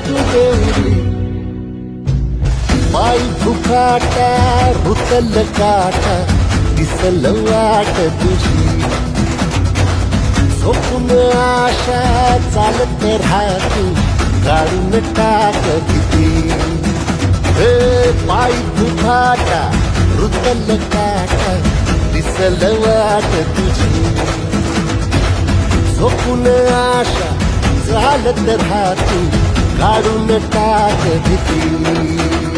डुबे उरली पायी फुकाटा रुतल काटा दिसल वाट तुझी झोपून आशा चालत राहतो काढून टाक भीती पायी फुकाटा रुतल काटा दिसल वाट तुझी झोपून आशा चालत राहतो काढून टाक भीती